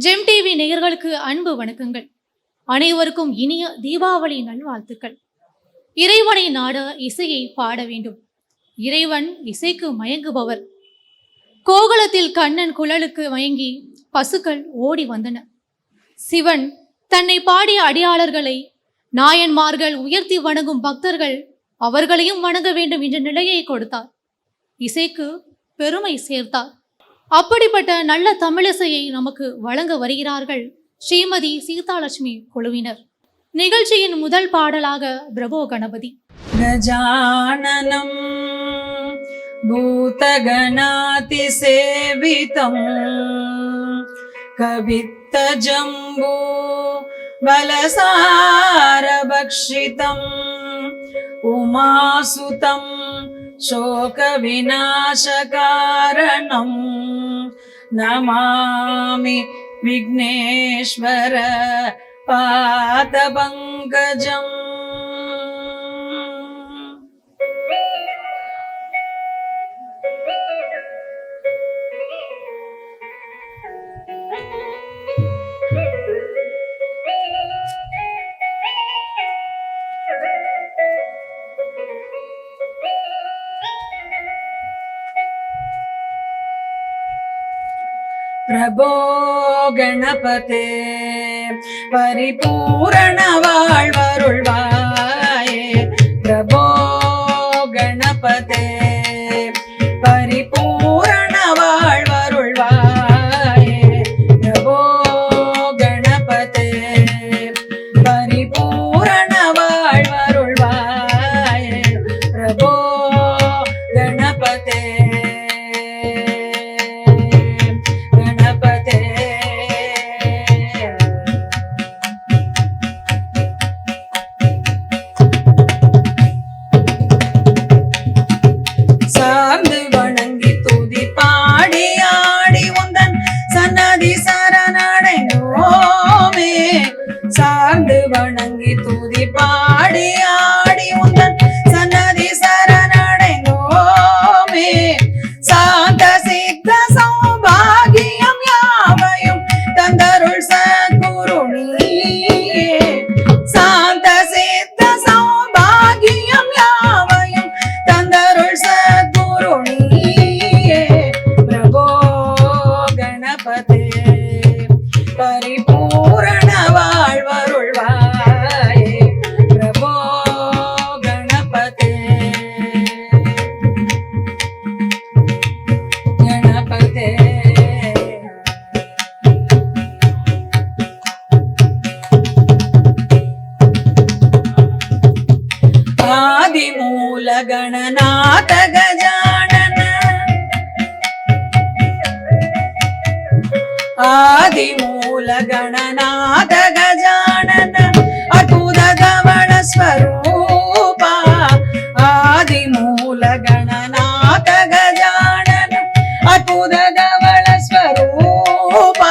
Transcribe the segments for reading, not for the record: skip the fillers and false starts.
GeM TV நேயர்களுக்கு அன்பு வணக்கங்கள். அனைவருக்கும் இனிய தீபாவளி நல்வாழ்த்துக்கள். இறைவனை நாட இசையை பாட வேண்டும். இறைவன் இசைக்கு மயங்குபவர். கோகுலத்தில் கண்ணன் குழலுக்கு மயங்கி பசுக்கள் ஓடி வந்தன. சிவன் தன்னை பாடிய அடியாளர்களை நாயன்மார்கள் உயர்த்தி வணங்கும் பக்தர்கள் அவர்களையும் வணங்க வேண்டும் என்ற நிலையை கொடுத்தார். இசைக்கு பெருமை சேர்த்தார். அப்படிப்பட்ட நல்ல தமிழிசையை நமக்கு வழங்க வருகிறார்கள் ஸ்ரீமதி சீதாலட்சுமி குழுவினர். நிகழ்ச்சியின் முதல் பாடலாக பிரபோ கணபதி. கஜானனம் பூதகணாதி சேவிதம் கவித்த ஜம்பூ பலசாரபக்ஷிதம் உமாசுதம் शोक विनाश कारणं नमामि विघ्नेश्वर पादपङ्कजम्. प्रभो गणपते परिपूर्ण வாழ்வருள்வாயே. प्रभो गणपते परिपूर्ण வாழ்வருள்வாயே. प्रभो गणपते परिपूर्ण வாழ்வருள்வாயே. प्रभो गणपते சார்ந்து வணங்கி தூதி பாடி ஆடி உந்தன் சன்னதி சரணடைந்தோமே. சாந்த சித்த சௌபாகியம் யாவையும் தந்தருள் சத்குரு நீயே. சாந்த சித்த சௌபாகியம் யாவையும் தந்தருள் சத்குரு நீயே. பிரபோ கணபதே பரிபூரண வாழ்வருள்வாயே. பிரபோ கணபதே கணபதே ஆதிமூல கணநாத கஜானன ஆதிமூல ಗಣನಾಥ ಗಜಾನನ ಅದ್ಭುತ ಧವಳ ಸ್ವರೂಪ. ಆದಿಮೂಲ ಗಣನಾಥ ಗಜಾನನ ಅದ್ಭುತ ಧವಳ ಸ್ವರೂಪ.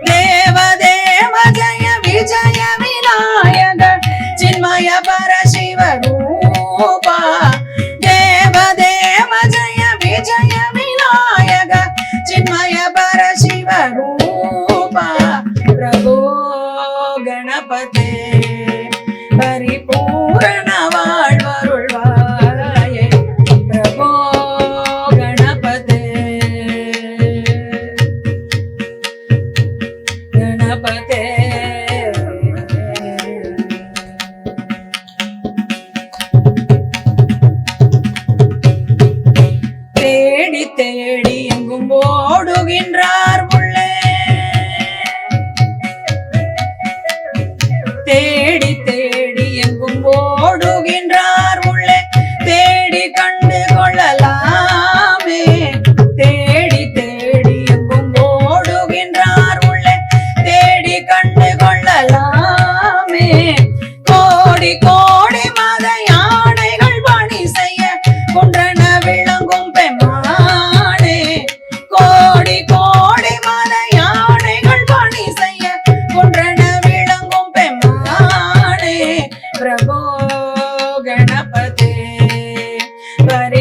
ದೇವ ದೇವ ಜಯ ವಿಜಯ ವಿನಾಯಕ ಚಿನ್ಮಯ ಪರ ಶಿವ ರೂಪ. ದೇವ ದೇವ ಜಯ ವಿಜಯ ವಿನಾಯಕ ಚಿನ್ಮಯ ಪರ ಶಿವ ರೂಪ. ಪ್ರಭೋ ಗಣಪತೆ ಪರಿಪೂರ್ಣ வாழ்வருள்வாயே. ಪ್ರಭೋ ಗಣಪತೆ ಗಣಪತೆ தேடி தேடி எங்கும் ஓடுகின்றார் உள்ளே. தேடி தேடி எங்கும் ஓடுகின்றார் உள்ளே. தேடி கண்டு கொள்ளலாமே. தேடி தேடி எங்கும் ஓடுகின்றார் உள்ளே. தேடி கண்டு கொள்ளலாமே. கோடி கோடி மத யானைகள் பணி செய்ய கொன்றன விளங்கும் பெம்மானே. கோடி கோடி மத யானைகள் பணி செய்ய கொன்றன விளங்கும் பெம்மானே. பிரபோ கணபதே பரி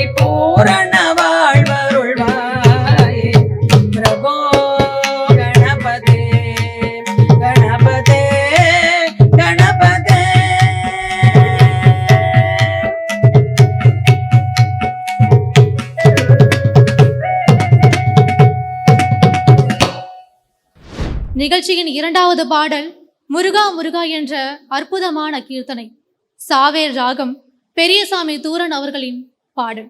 நிகழ்ச்சியின் இரண்டாவது பாடல் முருகா முருகா என்ற அற்புதமான கீர்த்தனை. சாவேர் ராகம், பெரியசாமி தூரன் அவர்களின் பாடல்.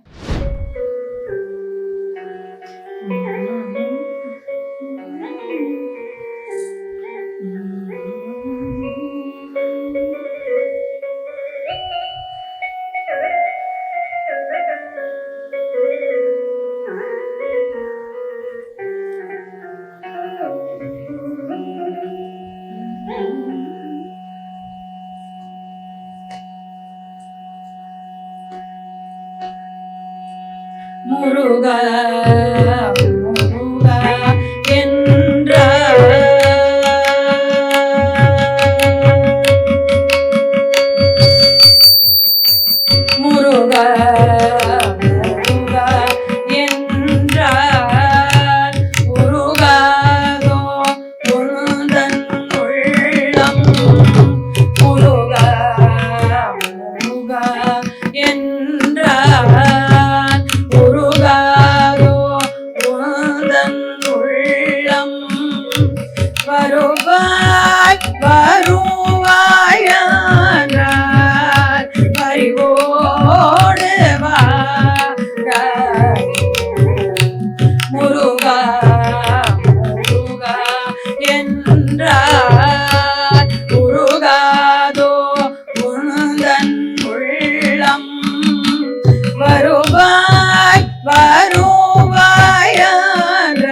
முருகா முருகா என்றார் முருகா முருகா என்றார் முருகாதோ உந்தன் உள்ளம் முருகா முருகா என்றார் வருவாய் வருவாயானார் பறிவோடு வாராய் முருகா முருகா என்றார் முருகாதோ உந்தன் உள்ளம் வருவாய்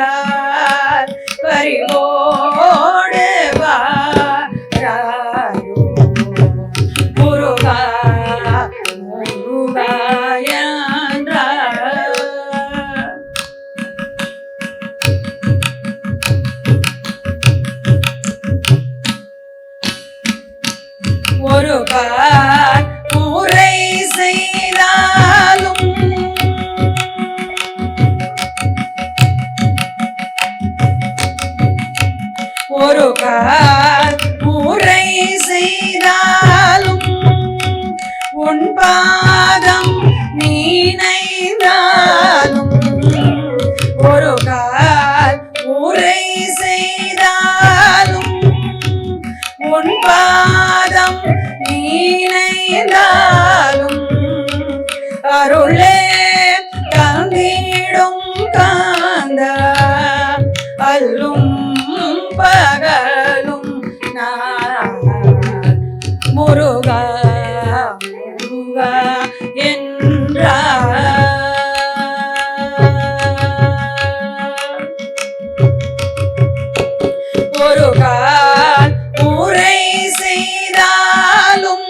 வருவாயானார் பறிவோ ஒரு கால் முறை செய்தாலும் ஒரு கால் முறை செய்தாலும் உன் பாதம் நீனைந்தாலும் ஒரு கால் முறை செய்தாலும் உன் பாதம் நீனைந்தாலும் அருளே தந்திடும் காந்த அல்லும் பகலும் நான் முருகா முருகா என்றார் ஒரு கால் முறை செய்தாலும்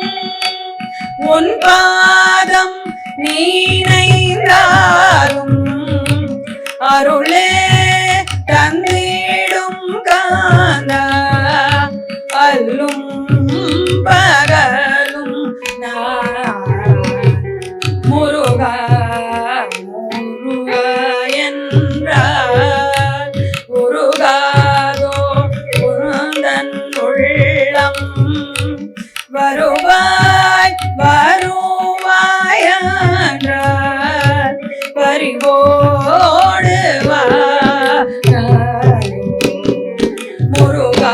உன் பாதம் நீனைந்தாலும் அருளே தந்திடும் காந்த அல்லும் பகலும் நான் முருகா முருகா என்றார் முருகாதோ உந்தன் உள்ளம் வருவாய் வருவாயானார் பறிவோடு வாராய் முருகா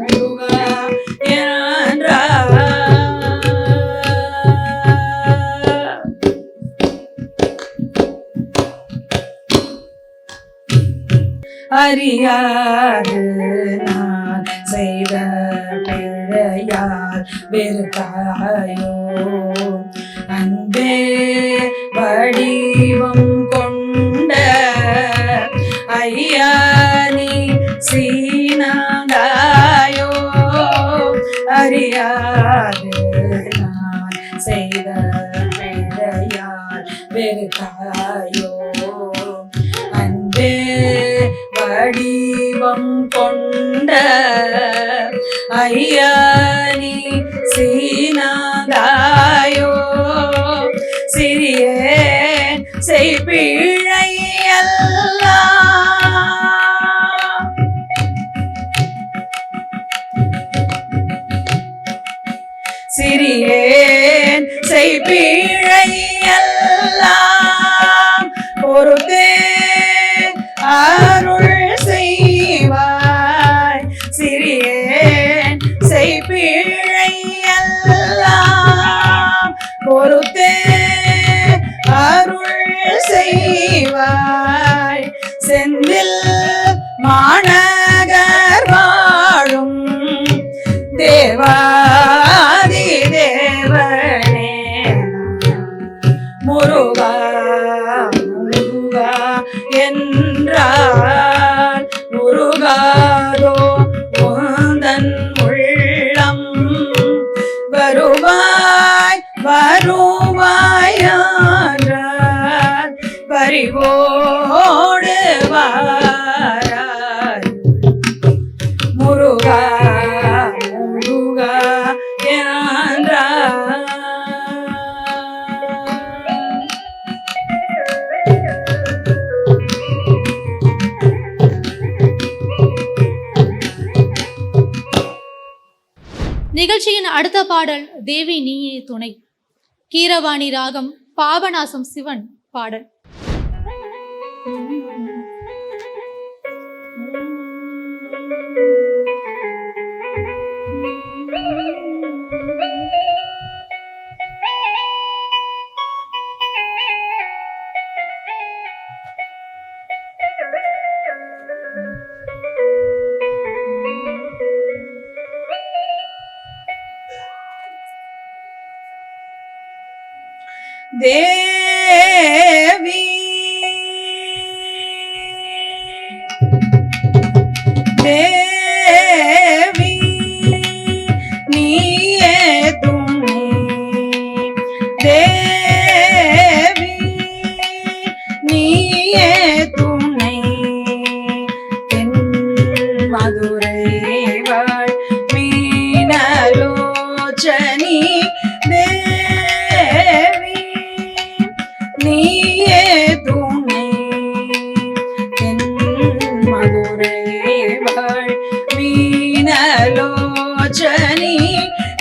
முருகா என்றார் அறியாது நான் செய்த பிழையால் வெறுத்தாயோ அன்பே வடிவம் கொண்ட ஐயா நீ சீனாதாயோ அறியாது நான் செய்த பிழையால் வெறுத்தாயோ அன்பே வடிவம் கொண்ட ஐயா நீ சீனாதாயோ சிறியேன் செய்பிழையெல்லாம் சிறியேன் செய்பிழையெல்லாம் பொறுத்தே அருள் செய்வாய் முருகா முருகா என்றால் முருகாதோ உந்தன் உள்ளம் வருவாய் வருவாயார் பறிவோடு வாராய் முருகா முருகா என்றார். நிகழ்ச்சியின் அடுத்த பாடல் தேவி நீயே துணை. கீரவாணி ராகம், பாபநாசம் சிவன் பாடல். தேவி தேவி நீயே துணை தேவி நீயே துணை தென் மதுரை வாழ் மீனலோச்சனி நீயே துணை தென் மதுரை வாழ் மீனலோச்சனி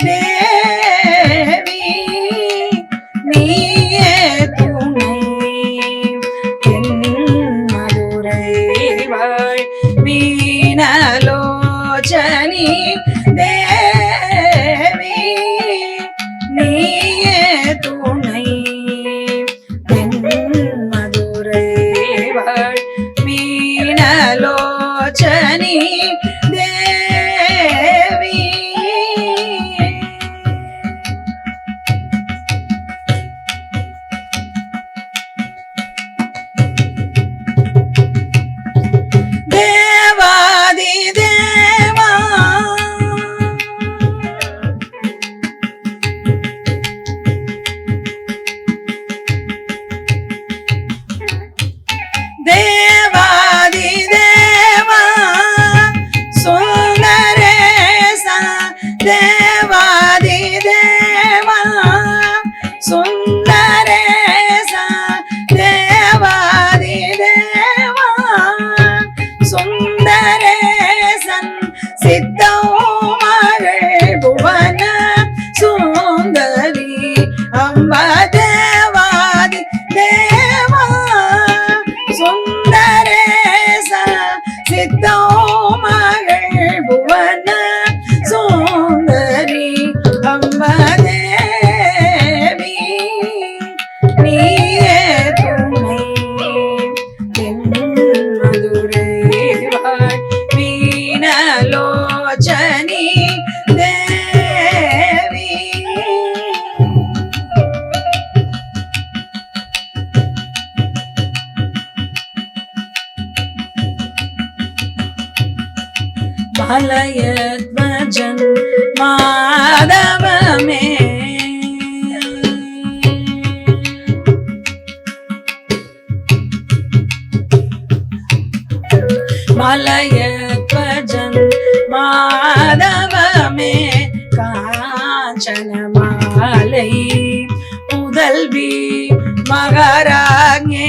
தேவி நீயே துணை தென் மதுரை வாழ் மீனலோச்சனி தேவி நீயே துணை மதுரை வாழ் மீனலோச்சனி தேவி. தேவாதி தேவா தேவாதி தேவா சுந்தரேசா தேவாதி தேவா சுந்தரேசா தேவாதி தேவா சுந்தரேசன் சித்தோமகள் புவன சுந்தரி அம்பா தேவாதி தேவா சுந்தரேச சித்தோமகள் புவன சுந்தரி அம்பா தேவி நீயே துணை தென் மதுரை வாழ் மீனலோச்சனி தேவி. மலயத்வஜன் மாதவமே மலயத்வஜன் மாதவமே காஞ்சன மாலை முதல்வி மகாராஜே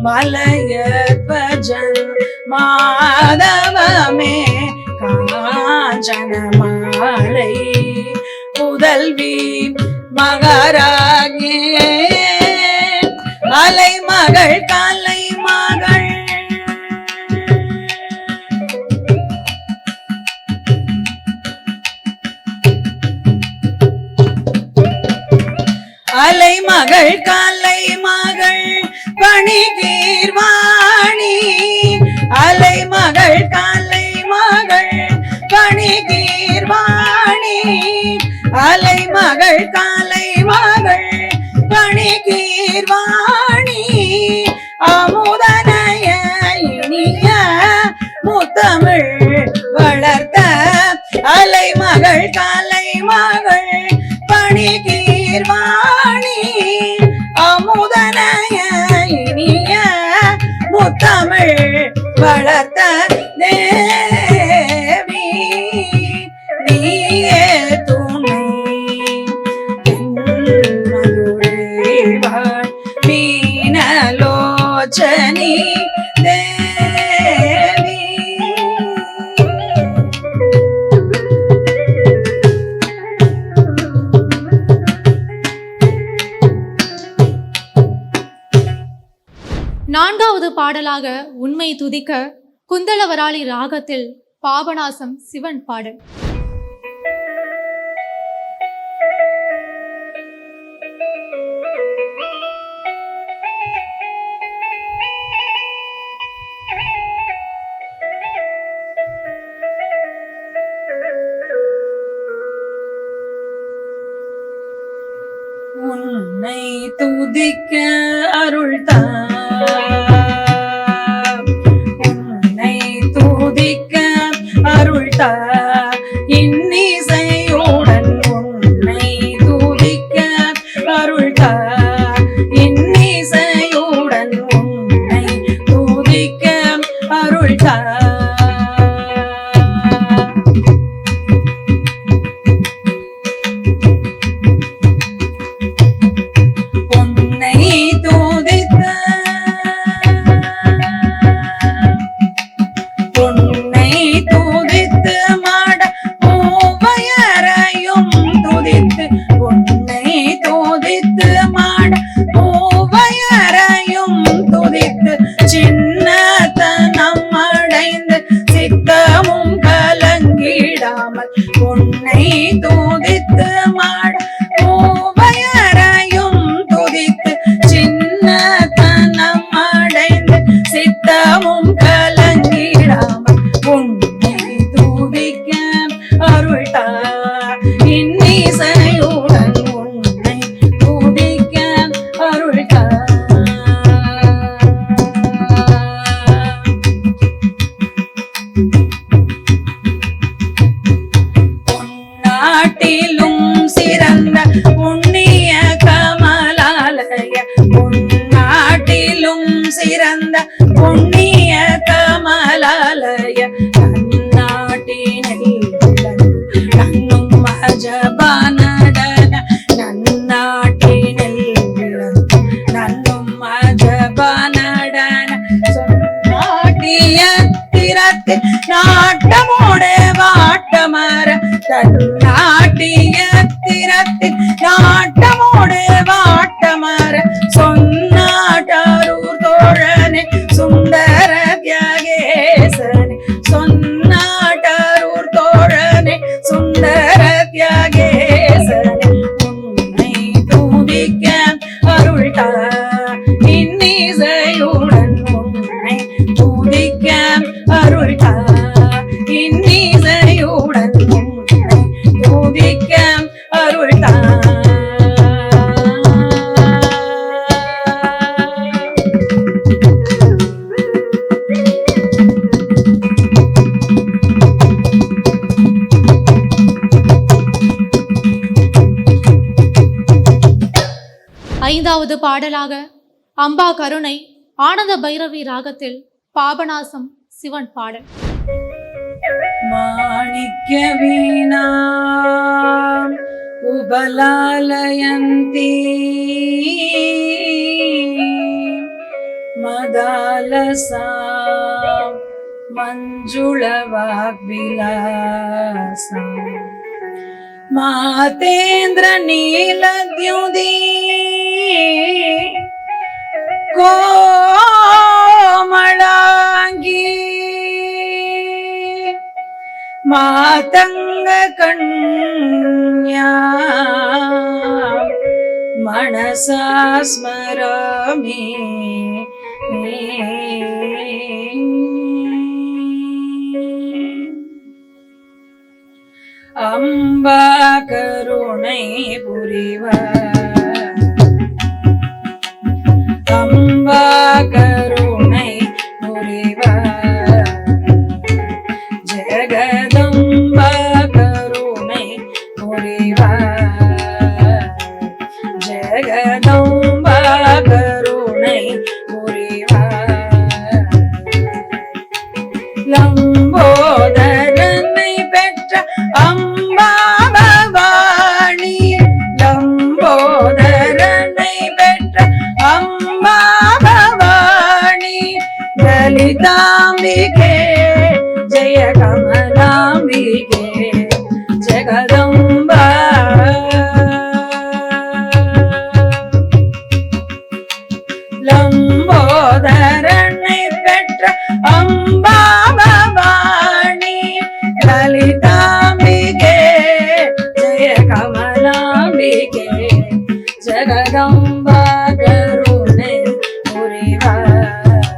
மலயத்வஜன் மாதவமே காஞ்சன மாலை முதல்வி மகாராஜே அலை மகள் கலை மகள் அலை மகள் கலை மகள் பணிகீர்வாணி அலை மகள் கலை மகள் பணிகீர்வாணி அலை மகள் கலை மகள் பணிகீர்வாணி முத்தமிழ் வளர்த்த அலைமகள் கலைமகள் பணிகீர்வாணி அமுதனைய இனிய முத்தமிழ் வளர்த்த தேவி நீயே துணை மதுரைவாள் மீனலோச்சனி தேவி. நான்காவது பாடலாக உண்மை துதிக்க குந்தலவராளி ராகத்தில் பாபநாசம் சிவன் பாடல். உன்னை துதிக்க அருள்தா உன்னை துதிக்க அருள்தா இன்னிசையுடன் உன்னை துதிக்க அருள்தா இன்னிசையுடன் உன்னை துதிக்க அருள்தா சின்னத்தனம் அடைந்து சித்தமும் கலங்கிடாமல் உன்னை துதித்து மாட மூவையரையும் துதித்து சின்னத்தனம் அடைந்து சித்தமும் கலங்கிடாமல் உன்னை துதிக்க அருள்தா இன்னிசையுடன் உன்னை துதிக்க அருள்தா. நாட்டிலும் சிறந்த புண்ணிய கமலாலய பொன்னாட்டிலும் சிறந்த புண்ணிய கமலாலய நன்னாட்டினில் நன்னும் அஜபானடன நன்னாட்டினில் நன்னும் அஜபானடன சொன்னாட்டிய திறத்தில் நாட்டமோடு வாட்டமர தன்னாட்டிய திறத்தில் நாட்டமோடு வாட்டமர சொன்னாட்டரூர் தோழனே சுந்தர தியாகேசனே சொன்னாட்டரூர் தோழனே சுந்தர தியாகேசனே உன்னை துதிக்க அருள்தா இன்னிசையுடன் உன்னை துதிக்க அருள்தா இன்னிசையுடன் உன்னை துதிக்க அருள்தா. ஐந்தாவது பாடலாக அம்பா கருணை ஆனந்த பைரவி ராகத்தில் பாபநாசம் சிவன் பாடல். மாணிக்ய வீணா உபலாலயந்தி மதாலசா மஞ்சுள வாக்விலாசா மாதேந்திர நீலத்யுதி கோமளாங்கி மாதங்க கண்யா மனசா ஸ்மராமி அம்பா கருணை புரிவார் அம்பா கருணை புரிவார் ஜெகதம்பா கருணை புரிவாய். லம்போதரனை பெற்ற அம்பா பவானி, லம்போதரனை பெற்ற அம்பா பவானி, லலிதாம்பிகே ஜெய கமலாம்பிகே ஜெகதம்பா. லம்போதரனை பெற்ற அம்பா பவானி, லலிதாம்பிகே ஜெய கமலாம்பிகே ஜெகதம்பா கருணை புரிவாய்.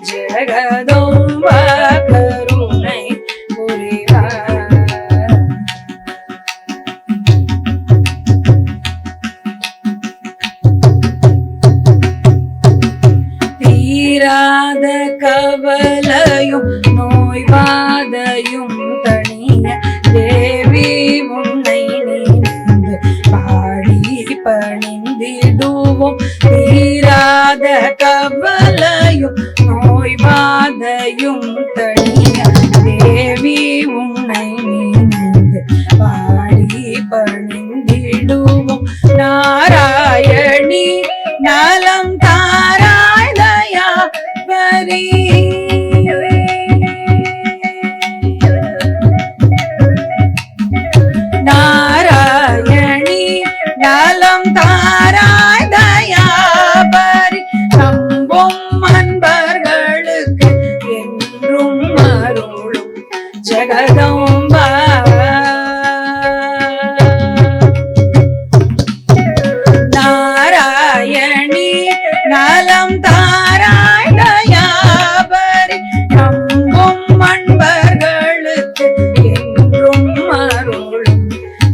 ஜெகதம்பா கருணை புரிவாய். தீராத கவலையும் நோய்வாதையும் தணிய தேவி உன்னை நினைந்து பாடி பணிந்திடுவோம். தீராத கவலையும் நோய்வாதையும் தணிய தேவி உன்னை நினைந்து பாடி பணிந்திடுவோம். நாராயணி நலம் தாராய் தயா வரி, நாராயணி நலம் தாராய் தயா பரி, நம்பும் அன்பர்களுக்கு என்றும் அருளும் ஜெகதம்பா. நாராயணி நலம் தாராய் தயா பரி, நம்பும் அன்பர்களுக்கு என்றும் அருளும்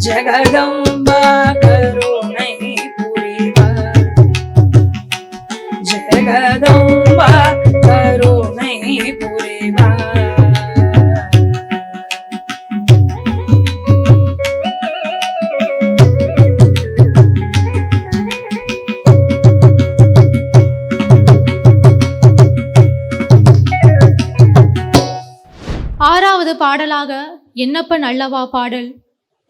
ஜெகதம்பா கருணை புரிவாய். ஜெகதம்பா கருணை புரிவாய். ஆறாவது பாடலாக என்னப்பன் அல்லவா பாடல்,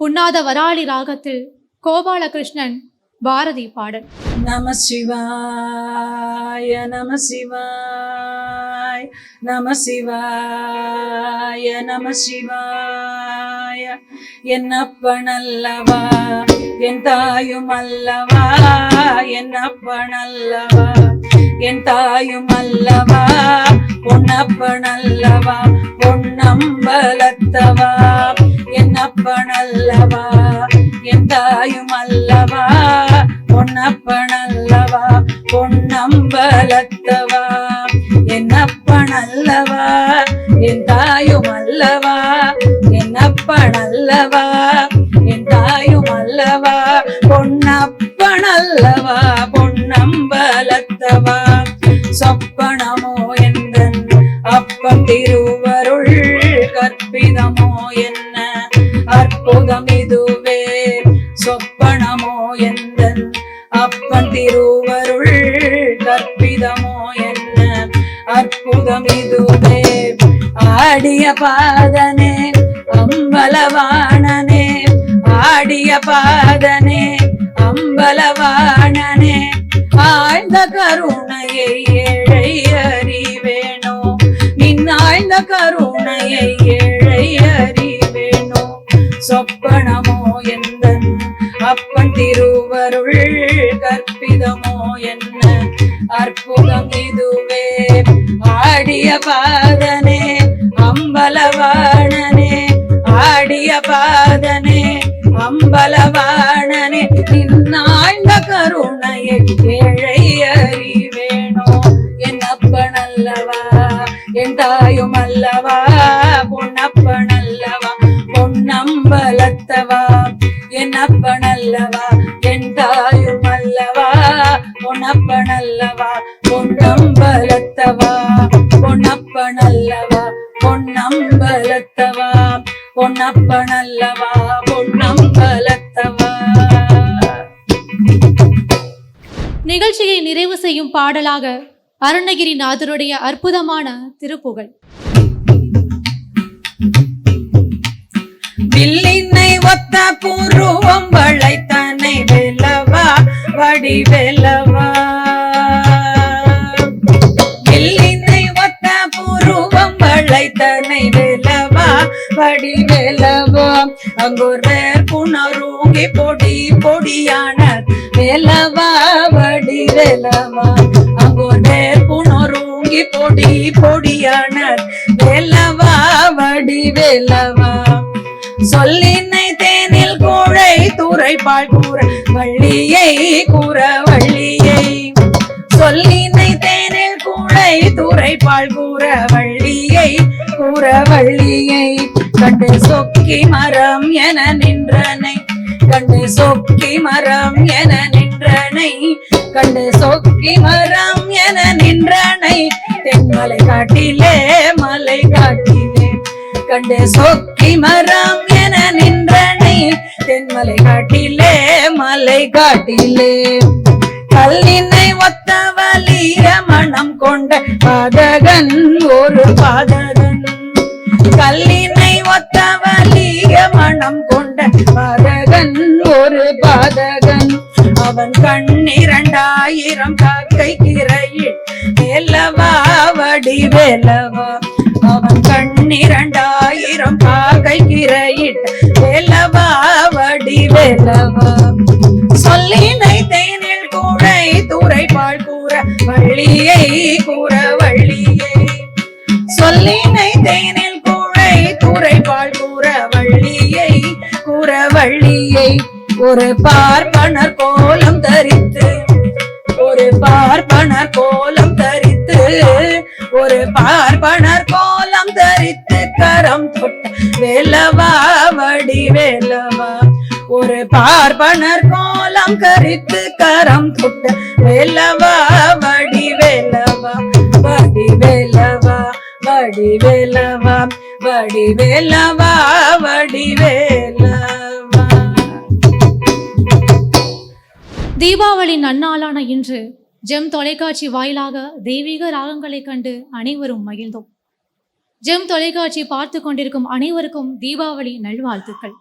புன்னாத வராளி ராகத்தில் கோபாலகிருஷ்ணன் பாரதி பாடல். நம சிவாய நம சிவாய நம சிவாய நம சிவாய. என்னப்பனல்லவா என் தாயும் அல்லவா, என்னப்பனல்லவா என் தாயும் அல்லவா, பொன்னப்பனல்லவா பொன்னம்பலத்தவா. என்னப்பனல்லவா என் தாயும் அல்லவா, பொன்னப்பனல்லவா பொன்னம்பலத்தவா. என்னப்பனல்லவா என் தாயும் அல்லவா, என்னப்பனல்லவா என் தாயும் அல்லவா, பொன்னப்பனல்லவா பொன்னம்பலத்தவா. சொப்பனமோ எந்தன் அப்பம் திருவருள், கற்பிதமோ என்ன அற்புதம் இதுவே. சொப்பனமோ எந்தன் அப்பன் திருவருள், கற்பிதமோ என்ன அற்புதம் இதுவே. ஆடிய பாதனே அம்பலவாணனே, ஆடிய பாதனே அம்பலவாணனே, ஆழ்ந்த கருணையை ஏழை அறிவேனோ, நின் ஆழ்ந்த கருணையை ஏழை அறிவேனோ. சொப்பனமோ எந்தன் அப்பன் திருவருள், கற்பிதமோ என்ன அற்புதம் இதுவே. ஆடிய பாதனே அம்பலவாணனே, ஆடிய பாதனே அம்பலவாணனே, நின்னாழ்ந்த கருணையை ஏழை அறிவேனோ. என் அப்பனல்லவா என் தாயும் அல்லவா, பொன்னப்பனல்லவா பொன்னம்பலத்தவா. என் அப்பனல்லவா என் தாயும் அல்லவா, பொன்னப்பனல்லவா பொன்னம்பலத்தவா. பொன்னப்பனல்லவா பொன்னம்பலத்தவா, பொன்னப்பனல்லவா பொன்னம்பலத்தவா. நிகழ்ச்சியை நிறைவு செய்யும் பாடலாக அருணகிரிநாதருடைய அற்புதமான திருப்புகழ். வில்லினை ஒத்த பூர்வம் வளைத்தனை வேலவா வடிவேலவா. வில்லினை ஒத்த பூர்வம் வளைத்தனை வேலவா வடிவேலவா. அங்கொரு புணருங்கி பொடி பொடியான வேலவா வடிவேலவா. அங்கொரு புணருங்கி பொடி பொடியான வேலவா வடிவேலவா. சொல்லினை தேனில் கூழை துறைப்பால் கூற வள்ளியை கூற வள்ளியை. சொல்லினை தேனில் கூழை துறைப்பால் கூற வள்ளியை கூற வள்ளியை. கண்டு சொக்கி மரம் என நின்றனை கண்டு சொக்கி மரம் என நின்றனை கண்டு சொக்கி மரம் என நின்றனை. தென்மலை காட்டிலே மலை காட்டிலே கண்டு சொக்கி மரம் என நின்றனை. தென்மலை காட்டிலே மலை காட்டிலே. கல்லினை ஒத்த வலிய மனம் கொண்ட பாதகன் ஒரு பாதகன். கல்லினை ஒத்த வலிய மனம் கொண்ட பாதகன் ஒரு பாதகன். அவன் கண்ணிரண்டாயிரம் காக்கை கிரையில் வேலவா வடிவேலவா. அவன் கண்ணிரண்டாயிரம் காக்கை கிரையில் வேலவா வடிவேலவா. சொல்லினை தேனில் கூழை துறைப்பால் கூற வள்ளியை கூற வள்ளியை. சொல்லினை தேனில் கூழை துறைப்பால் கூற வள்ளியை கூற வள்ளியை. ஒரு பார்ப்பனர் கோலம் தரித்து ஒரு பார்ப்பனர் கோலம் தரித்து ஒரு பார்ப்பனர் கோலம் தரித்து கரம் தொட்ட வேலவா வடிவேலவா. ஒரு பார்ப்பனர் கோலம் கரித்து கரம் தொட்ட வேலவா வடிவேலவா வடிவேலவா வடிவேலவா வடிவேலவா வடிவேலவா. தீபாவளி நன்னாளான இன்று ஜெம் தொலைக்காட்சி வாயிலாக தெய்வீக ராகங்களை கண்டு அனைவரும் மகிழ்ந்தோம். ஜெம் தொலைக்காட்சி பார்த்து கொண்டிருக்கும் அனைவருக்கும் தீபாவளி நல்வாழ்த்துக்கள்.